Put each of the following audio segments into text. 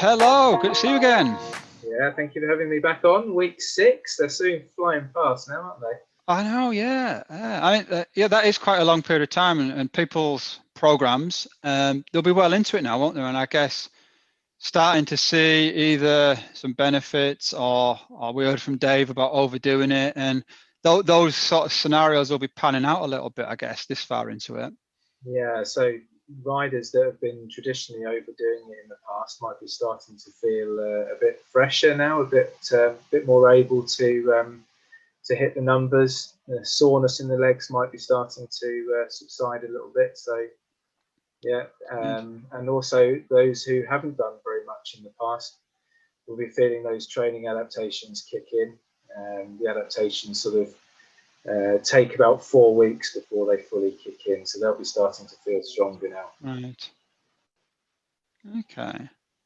Hello, good to see you again. Yeah, thank you for having me back on. Week 6, they're soon flying past now, aren't they? I know, yeah. Yeah, that is quite a long period of time, and people's programs, they'll be well into it now, won't they? And I guess starting to see either some benefits or we heard from Dave about overdoing it, and those sort of scenarios will be panning out a little bit, I guess, this far into it. Yeah, so riders that have been traditionally overdoing it in the past might be starting to feel a bit fresher now, a bit more able to hit the numbers. The soreness in the legs might be starting to subside a little bit. So yeah, and also those who haven't done very much in the past will be feeling those training adaptations kick in. The adaptations sort of take about 4 weeks before they fully kick in, so they'll be starting to feel stronger now. Right.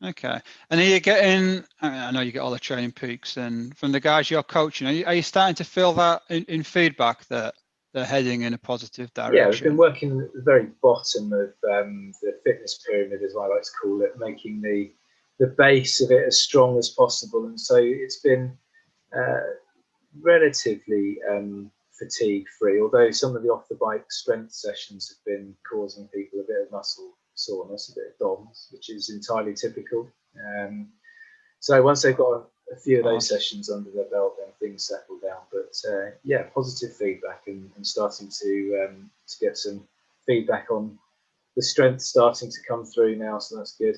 Okay. And are you getting, I know you get all the training peaks, and from the guys you're coaching, are you starting to feel that in feedback that they're heading in a positive direction? Yeah, we've been working at the very bottom of the fitness pyramid, as I like to call it, making the base of it as strong as possible. And so it's been relatively fatigue free, although some of the off the bike strength sessions have been causing people a bit of muscle soreness, a bit of DOMS, which is entirely typical. So once they've got a few of those sessions under their belt, then things settle down. But yeah, positive feedback and starting to get some feedback on the strength starting to come through now, so that's good.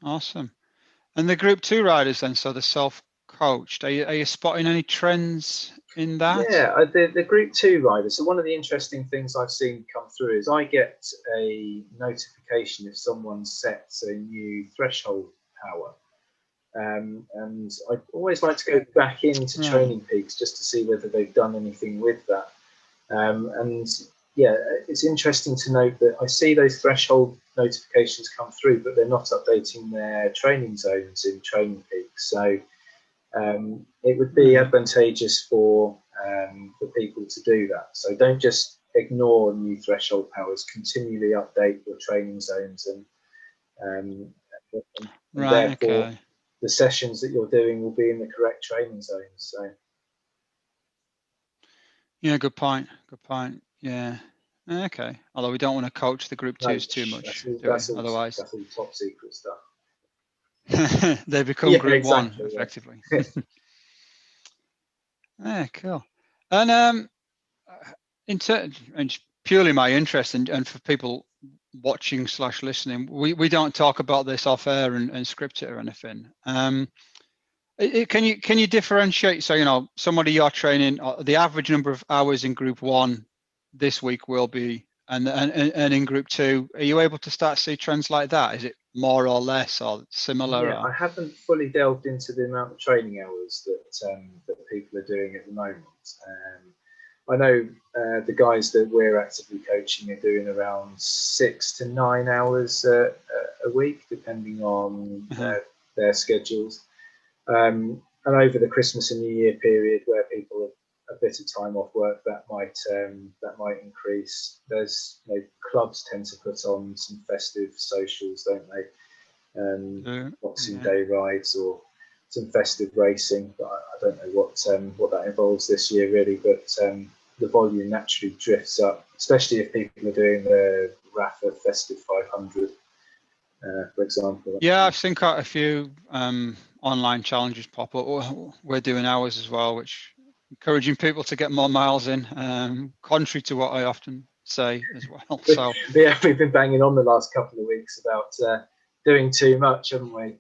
Awesome. And the Group 2 riders then, so the self-coached, are you spotting any trends in that? Yeah, the Group 2 riders. So one of the interesting things I've seen come through is I get a notification if someone sets a new threshold power. And I always like to go back into Training Peaks just to see whether they've done anything with that. And yeah, it's interesting to note that I see those threshold notifications come through, but they're not updating their training zones in Training Peaks. So it would be advantageous for people to do that. So don't just ignore new threshold powers. Continually update your training zones, and therefore the sessions that you're doing will be in the correct training zones. So yeah, good point. Yeah. Okay. Although we don't want to coach the Group 2s too much, that's all otherwise top secret stuff. they become Group 1 effectively. Yeah, cool. And and purely my interest, and for people watching / listening, we don't talk about this off air and script it or anything. Can you differentiate? So somebody you're training, the average number of hours in Group 1 this week will be, and in Group 2, are you able to start to see trends like that? Is it more or less or similar? Yeah, I haven't fully delved into the amount of training hours that people are doing at the moment. I know the guys that we're actively coaching are doing around 6 to 9 hours a week, depending on their schedules. And over the Christmas and New Year period, where people have a bit of time off work, that might increase. There's clubs tend to put on some festive socials, don't they? Boxing Day rides or some festive racing, but I don't know what that involves this year really. But the volume naturally drifts up, especially if people are doing the Rafa Festive 500, for example. Yeah, I've seen quite a few online challenges pop up. We're doing ours as well, which encouraging people to get more miles in, contrary to what I often say as well. So yeah, we've been banging on the last couple of weeks about doing too much, haven't we?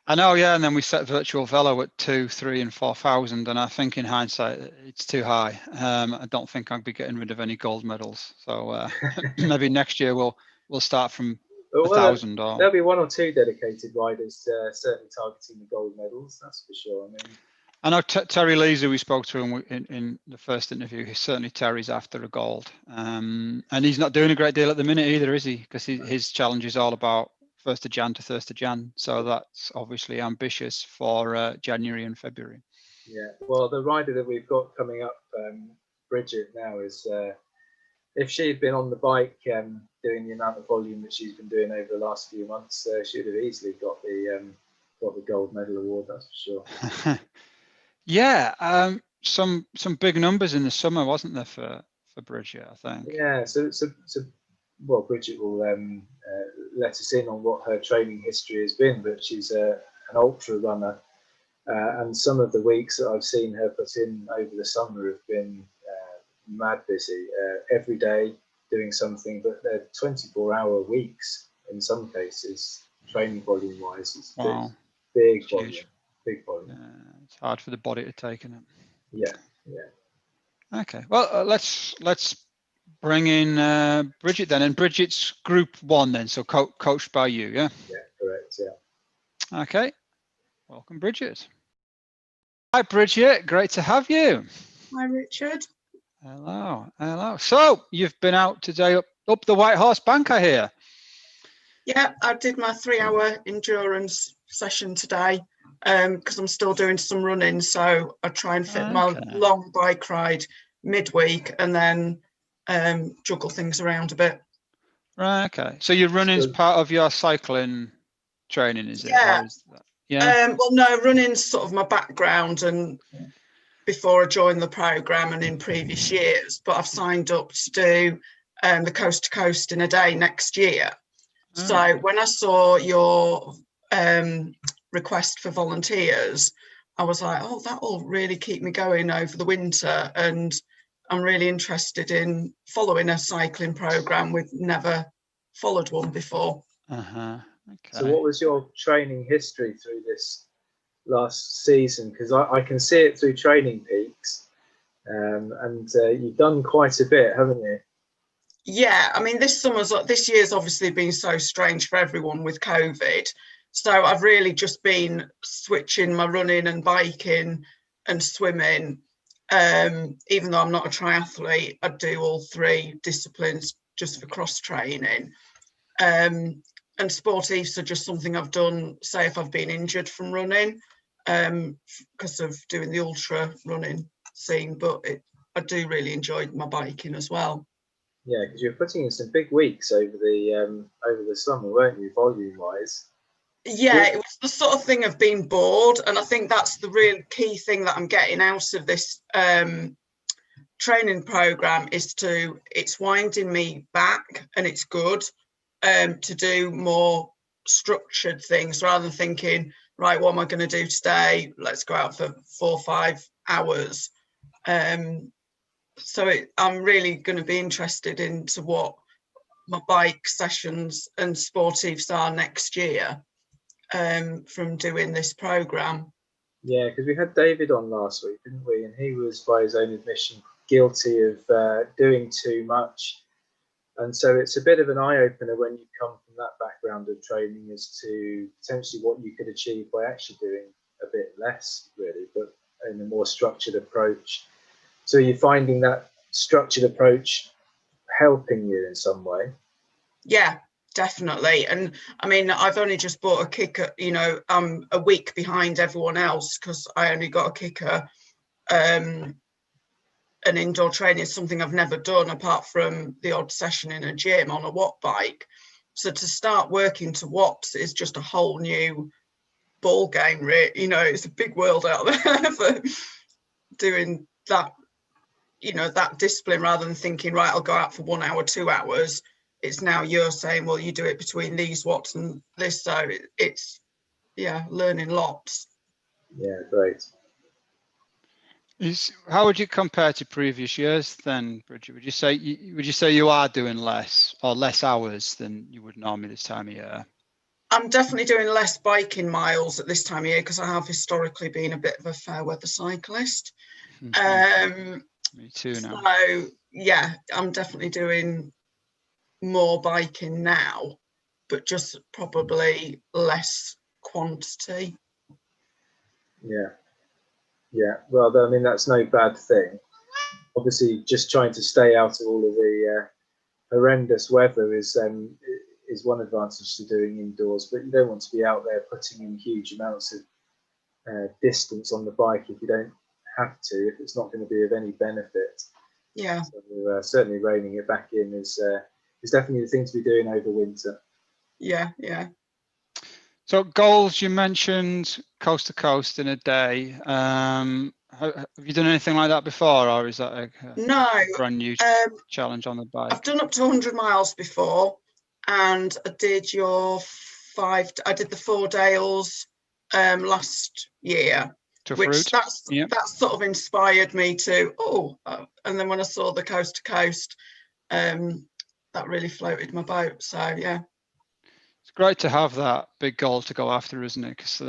I know, yeah, and then we set virtual velo at 2,000, 3,000 and 4,000, and I think in hindsight it's too high. I don't think I'd be getting rid of any gold medals. So maybe next year we'll start from 1,000. There'll be 1 or 2 dedicated riders certainly targeting the gold medals. That's for sure. I know Terry Lees, who we spoke to in the first interview, certainly Terry's after a gold, and he's not doing a great deal at the minute either, is he? Because his challenge is all about 1st of Jan to 1st of Jan, so that's obviously ambitious for January and February. Yeah, well, the rider that we've got coming up, Bridget, now is if she had been on the bike doing the amount of volume that she's been doing over the last few months, she would have easily got the gold medal award. That's for sure. Yeah, some big numbers in the summer, wasn't there, for Bridget? I think. Yeah. So well, Bridget will let us in on what her training history has been, but she's an ultra runner. And some of the weeks that I've seen her put in over the summer have been mad busy. Every day doing something, but they're 24-hour weeks in some cases, training volume wise. It's Wow. big It's volume. huge. Big volume. It's hard for the body to take, isn't it? Yeah. Okay. Well, let's bring in Bridget then, and Bridget's Group 1 then, so coached by you, yeah? Yeah, correct. Yeah. Okay. Welcome, Bridget. Hi, Bridget. Great to have you. Hi, Richard. Hello. So you've been out today up the White Horse Bank, I hear. Yeah, I did my 3-hour endurance session today because I'm still doing some running. So I try and fit my long bike ride midweek and then juggle things around a bit. Right. Okay. So your running's part of your cycling training, is it? Yeah. Or is that, yeah. Well, no, running's sort of my background and before I joined the programme and in previous years, but I've signed up to do the Coast to Coast in a day next year. Oh. So when I saw your request for volunteers, I was like, oh, that will really keep me going over the winter. And I'm really interested in following a cycling programme. We've never followed one before. Okay. So what was your training history through this last season? Because I can see it through Training Peaks, and you've done quite a bit, haven't you? Yeah, I mean, this year's obviously been so strange for everyone with COVID. So I've really just been switching my running and biking and swimming. Even though I'm not a triathlete, I do all 3 disciplines just for cross training. And sportives are just something I've done, say, if I've been injured from running, because of doing the ultra running scene. But I do really enjoy my biking as well. Yeah, because you're putting in some big weeks over the summer, weren't you, volume-wise? Yeah, it was the sort of thing of being bored, and I think that's the real key thing that I'm getting out of this training program it's winding me back, and it's good to do more structured things rather than thinking, right, what am I going to do today? Let's go out for 4 or 5 hours. So I'm really going to be interested into what my bike sessions and sportives are next year from doing this programme. Yeah, because we had David on last week, didn't we? And he was, by his own admission, guilty of doing too much. And so it's a bit of an eye-opener when you come from that background of training as to potentially what you could achieve by actually doing a bit less, really, but in a more structured approach. So you're finding that structured approach helping you in some way? Yeah, definitely. And I mean, I've only just bought a kicker, I'm a week behind everyone else because I only got a kicker. An indoor training is something I've never done apart from the odd session in a gym on a watt bike. So to start working to watts is just a whole new ball game, really. It's a big world out there for doing that, that discipline rather than thinking, right, I'll go out for 1 hour, 2 hours. It's now you're saying, well, you do it between these watts and this. So it's, learning lots. Yeah, great. How would you compare to previous years then, Bridget? Would you say you are doing less or less hours than you would normally this time of year? I'm definitely doing less biking miles at this time of year because I have historically been a bit of a fair weather cyclist. Me too now. So yeah, I'm definitely doing more biking now, but just probably less quantity. Yeah. Well, I mean, that's no bad thing. Obviously, just trying to stay out of all of the horrendous weather is one advantage to doing indoors, but you don't want to be out there putting in huge amounts of distance on the bike if you don't have to, if it's not going to be of any benefit. Yeah. So certainly reining it back in is it's definitely the thing to be doing over winter. Yeah. So goals, you mentioned coast to coast in a day. Have you done anything like that before, or is that a No, brand new challenge on the bike? I've done up to 100 miles before, and I did I did the 4 Dales last year, Tough which route. that sort of inspired me to, and then when I saw the coast to coast, that really floated my boat. So yeah. It's great to have that big goal to go after, isn't it? Because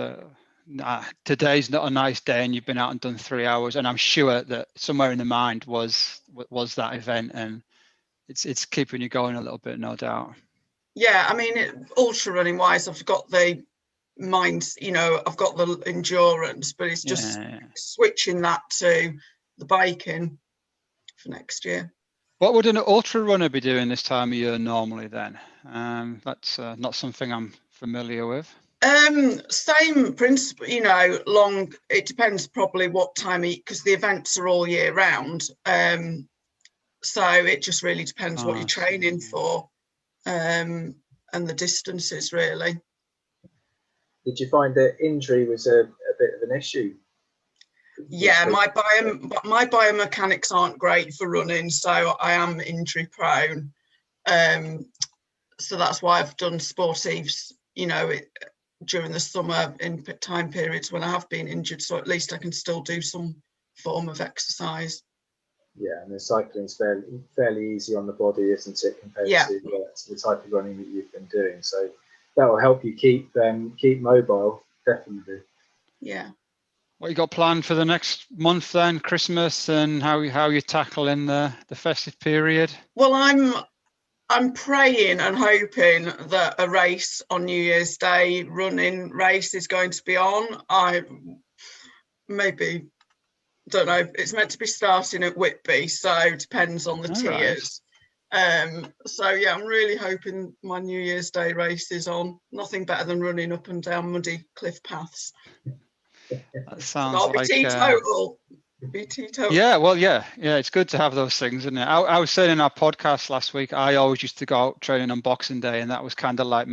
today's not a nice day, and you've been out and done 3 hours, and I'm sure that somewhere in the mind was that event, and it's keeping you going a little bit, no doubt. Yeah, I mean, ultra running wise, I've got the mind, I've got the endurance, but it's just switching that to the biking for next year. What would an ultra runner be doing this time of year normally then? That's not something I'm familiar with. Same principle, long. It depends probably what time, because the events are all year round. So it just really depends what you're training for, and the distances really. Did you find that injury was a bit of an issue? Yeah, my biomechanics aren't great for running, so I am injury prone. So that's why I've done sportives, during the summer in time periods when I have been injured, so at least I can still do some form of exercise. Yeah, and the cycling's fairly easy on the body, isn't it, compared to the type of running that you've been doing? So that will help you keep mobile, definitely. Yeah. What you got planned for the next month then, Christmas, and how you're tackling the festive period? Well, I'm praying and hoping that a race on New Year's Day, running race, is going to be on. I don't know. It's meant to be starting at Whitby, so it depends on the tiers. Right. So yeah, I'm really hoping my New Year's Day race is on. Nothing better than running up and down muddy cliff paths. That sounds like teetotal. Yeah, well, yeah, it's good to have those things, isn't it? I was saying in our podcast last week, I always used to go out training on Boxing Day, and that was kind of like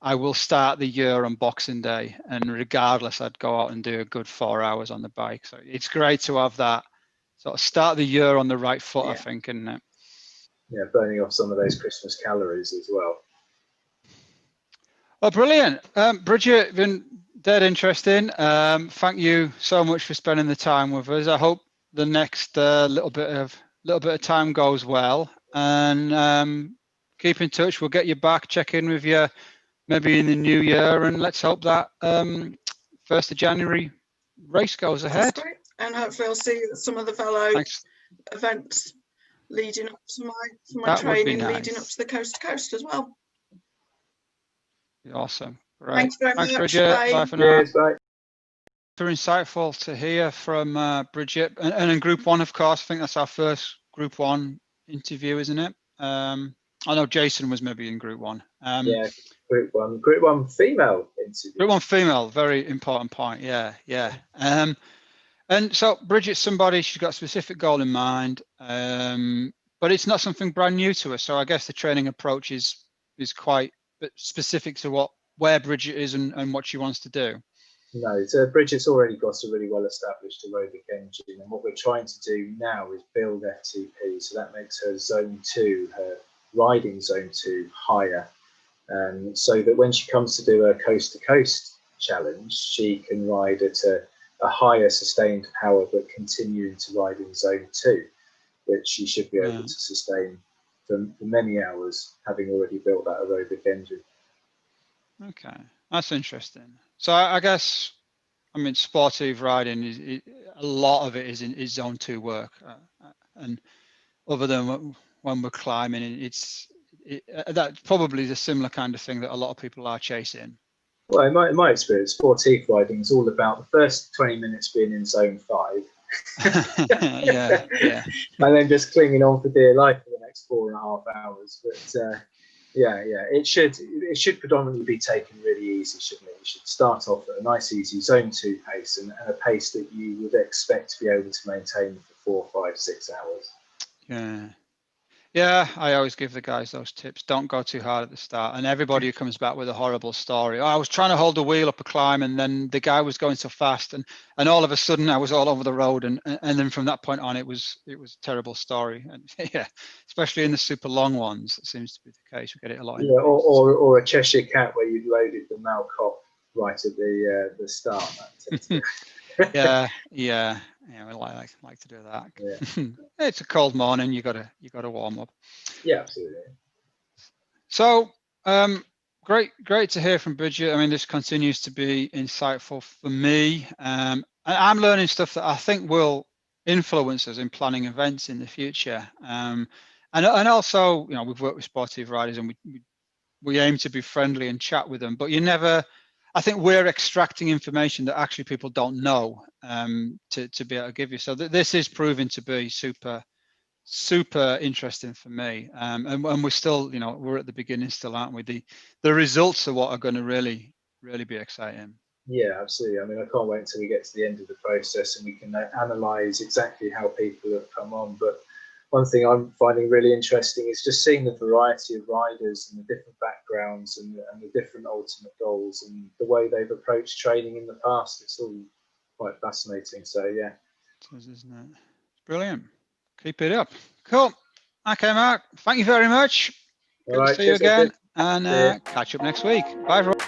I will start the year on Boxing Day, and regardless, I'd go out and do a good 4 hours on the bike. So it's great to have that sort of start the year on the right foot, I think, isn't it? Yeah, burning off some of those Christmas calories as well. Oh, brilliant. Bridget, been dead interesting. Thank you so much for spending the time with us. I hope the next little bit of time goes well, and keep in touch. We'll get you back, check in with you maybe in the new year, and let's hope that 1st of January race goes ahead. That's great. And hopefully I'll see some of the fellow events leading up to my training, leading up to the coast to coast as well. Awesome. Right. Thanks very much. Bridget. Bye for now. Cheers, bye. Insightful to hear from Bridget, and in Group 1, of course. I think that's our first Group 1 interview, isn't it? I know Jason was maybe in Group 1. Yeah, Group 1 female interview. Group 1 female, very important point. Yeah. And so Bridget's somebody, she's got a specific goal in mind, but it's not something brand new to her. So I guess the training approach is quite specific to where Bridget is and what she wants to do. No, so Bridget's already got a really well-established aerobic engine, and what we're trying to do now is build FTP, so that makes her Zone 2, her riding Zone 2, higher, so that when she comes to do a coast-to-coast challenge, she can ride at a higher sustained power, but continuing to ride in Zone 2, which she should be able to sustain for many hours, having already built that aerobic engine. Okay, that's interesting. So I guess, sportive riding a lot of it is Zone 2 work, and other than when we're climbing, that's probably the similar kind of thing that a lot of people are chasing. Well, in my experience, sportive riding is all about the first 20 minutes being in Zone 5. yeah. And then just clinging on for dear life for the next 4.5 hours. But it should predominantly be taken really easy, shouldn't it? You should start off at a nice, easy Zone 2 pace, and a pace that you would expect to be able to maintain for 4, 5, 6 hours. Yeah, I always give the guys those tips. Don't go too hard at the start. And everybody who comes back with a horrible story. Oh, I was trying to hold the wheel up a climb, and then the guy was going so fast, and all of a sudden I was all over the road, and then from that point on, it was a terrible story. And yeah, especially in the super long ones, it seems to be the case. We get it a lot. Yeah, or a Cheshire Cat where you loaded the Malcop right at the start. yeah. We like to do that. Yeah. It's a cold morning. You gotta warm up. Yeah, absolutely. So great to hear from Bridget. I mean, this continues to be insightful for me. I'm learning stuff that I think will influence us in planning events in the future. And also, we've worked with sportive riders, and we aim to be friendly and chat with them. But I think we're extracting information that actually people don't know to be able to give you. So this is proving to be super interesting for me, and we're still, we're at the beginning still, aren't we? The results are what are going to really be exciting. Yeah, absolutely. I mean, I can't wait until we get to the end of the process and we can analyze exactly how people have come on. But one thing I'm finding really interesting is just seeing the variety of riders and the different backgrounds and the different ultimate goals and the way they've approached training in the past. It's all quite fascinating. So yeah, it is, isn't it? It's brilliant. Keep it up. Cool. Okay, Mark, thank you very much. Good to see you again, and catch up next week. Bye, everyone.